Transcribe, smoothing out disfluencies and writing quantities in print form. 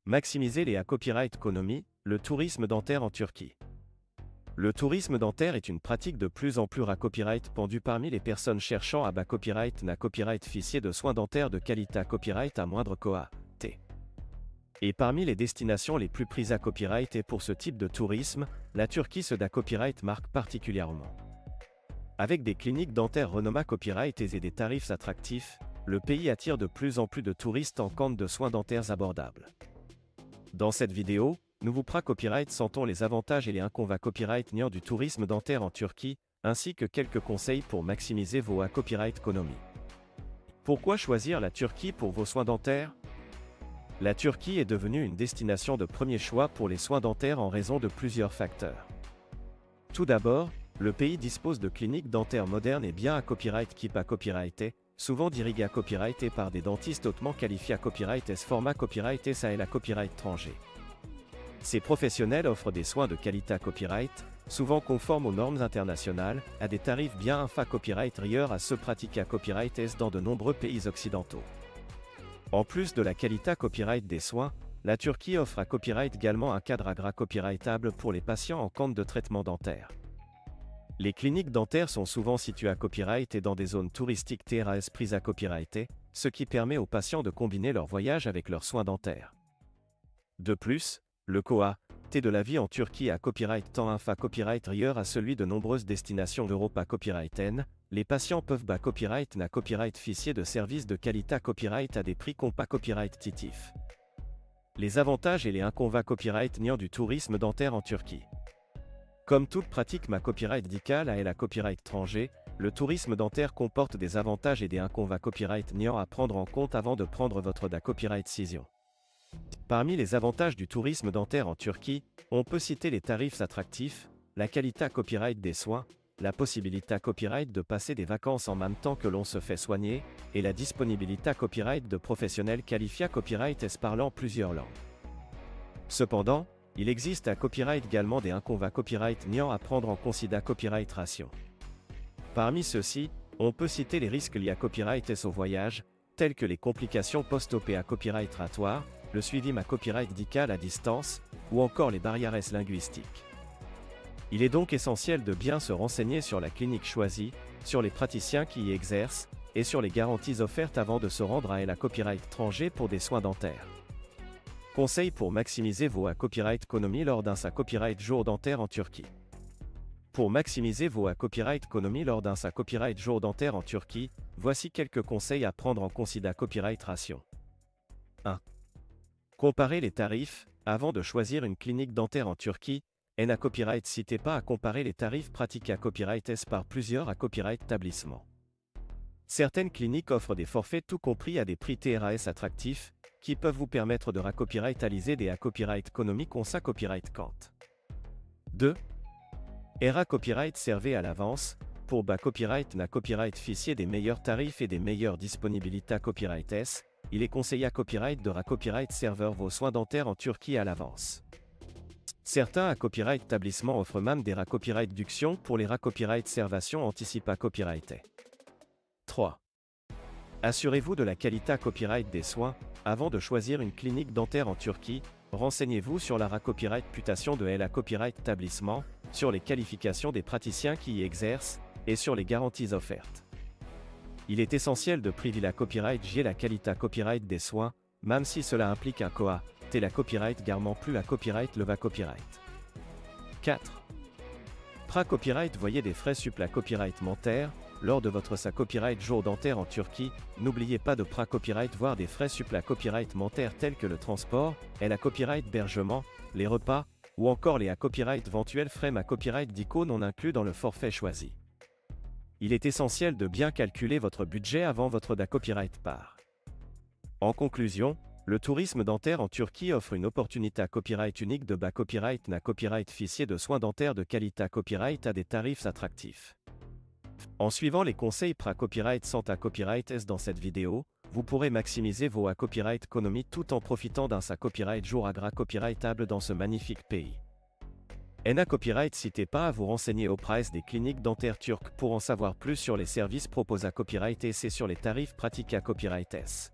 Maximiser les copyright économies, le tourisme dentaire en Turquie. Le tourisme dentaire est une pratique de plus en plus copyright pendue parmi les personnes cherchant à copyright na copyright ficier de soins dentaires de qualité copyright à moindre coût. Et parmi les destinations les plus prises à copyright et pour ce type de tourisme, la Turquie se da copyright marque particulièrement. Avec des cliniques dentaires renommées copyright et des tarifs attractifs, le pays attire de plus en plus de touristes en quête de soins dentaires abordables. Dans cette vidéo, nous vous copyright sentons les avantages et les inconvénients copyright niant du tourisme dentaire en Turquie, ainsi que quelques conseils pour maximiser vos copyright économies. Pourquoi choisir la Turquie pour vos soins dentaires? La Turquie est devenue une destination de premier choix pour les soins dentaires en raison de plusieurs facteurs. Tout d'abord, le pays dispose de cliniques dentaires modernes et bien copyright qui copyrighté, souvent dirigées copyrighté par des dentistes hautement qualifiés à copyright S format copyright S à la copyright étranger. Ces professionnels offrent des soins de qualité copyright, souvent conformes aux normes internationales, à des tarifs bien copyright rieurs à ceux pratiqués à copyright S dans de nombreux pays occidentaux. En plus de la qualité copyright des soins, la Turquie offre à copyright également un cadre copyrightable pour les patients en quête de traitement dentaire. Les cliniques dentaires sont souvent situées à copyright et dans des zones touristiques TRAS prises à copyrighté, ce qui permet aux patients de combiner leur voyage avec leurs soins dentaires. De plus, le coût de la vie en Turquie à copyright tend copyright rieur à celui de nombreuses destinations d'Europe à copyrightaines, les patients peuvent copyright na copyright ficier de services de qualité copyright à des prix copyright titifs. Les avantages et les inconvénients copyright niant du tourisme dentaire en Turquie. Comme toute pratique copyright dicale à la copyright étranger, le tourisme dentaire comporte des avantages et des inconvénients copyright niant à prendre en compte avant de prendre votre copyright décision. Parmi les avantages du tourisme dentaire en Turquie, on peut citer les tarifs attractifs, la qualité copyright des soins, la possibilité copyright de passer des vacances en même temps que l'on se fait soigner, et la disponibilité copyright de professionnels qualifiés copyright S parlant plusieurs langues. Cependant, il existe à copyright également des inconvénients copyright niant à prendre en considération copyright ration. Parmi ceux-ci, on peut citer les risques liés à copyright S au voyage, tels que les complications post-op à copyright ratoire, le suivi copyright dical à distance, ou encore les barrières S linguistiques. Il est donc essentiel de bien se renseigner sur la clinique choisie, sur les praticiens qui y exercent, et sur les garanties offertes avant de se rendre à la copyright étranger pour des soins dentaires. Conseils pour maximiser vos copyright économies lors d'un copyright jour dentaire en Turquie. Pour maximiser vos copyright économies lors d'un copyright jour dentaire en Turquie, voici quelques conseils à prendre en considération copyright ration. 1. Comparez les tarifs. Avant de choisir une clinique dentaire en Turquie, n'a copyright citez pas à comparer les tarifs pratiqués à copyright S par plusieurs copyright établissements. Certaines cliniques offrent des forfaits tout compris à des prix TRAS attractifs, qui peuvent vous permettre de copyrightaliser des copyright économiques on copyright quant. 2. Copyright servez à l'avance, pour copyright na copyright ficier des meilleurs tarifs et des meilleures disponibilités copyright S, il est conseillé à copyright de copyright serveur vos soins dentaires en Turquie à l'avance. Certains copyright établissements offrent même des copyright déductions pour les copyright servations anticipées copyrightées. 3. Assurez-vous de la qualité copyright des soins. Avant de choisir une clinique dentaire en Turquie, renseignez-vous sur la copyright réputation de la copyright établissement, sur les qualifications des praticiens qui y exercent, et sur les garanties offertes. Il est essentiel de privilégier la copyright la qualité copyright des soins, même si cela implique un coût la copyright garment plus la copyright le copyright. 4. Copyright voyez des frais supplémentaires copyright mentaires. Lors de votre copyright jour dentaire en Turquie, n'oubliez pas de copyright voire des frais supplémentaires copyright mentaires tels que le transport, la copyright hébergement, les repas, ou encore les copyright éventuels frais copyright dico non inclus dans le forfait choisi. Il est essentiel de bien calculer votre budget avant votre copyright part. En conclusion, le tourisme dentaire en Turquie offre une opportunité copyright unique de copyright na copyright ficier de soins dentaires de qualité copyright à des tarifs attractifs. En suivant les conseils copyright sans copyright S dans cette vidéo, vous pourrez maximiser vos copyright économies tout en profitant d'un copyright jour copyrightable dans ce magnifique pays. Copyright citez pas à vous renseigner auprès des cliniques dentaires turques pour en savoir plus sur les services proposés à copyright S et sur les tarifs pratiqués à copyright S.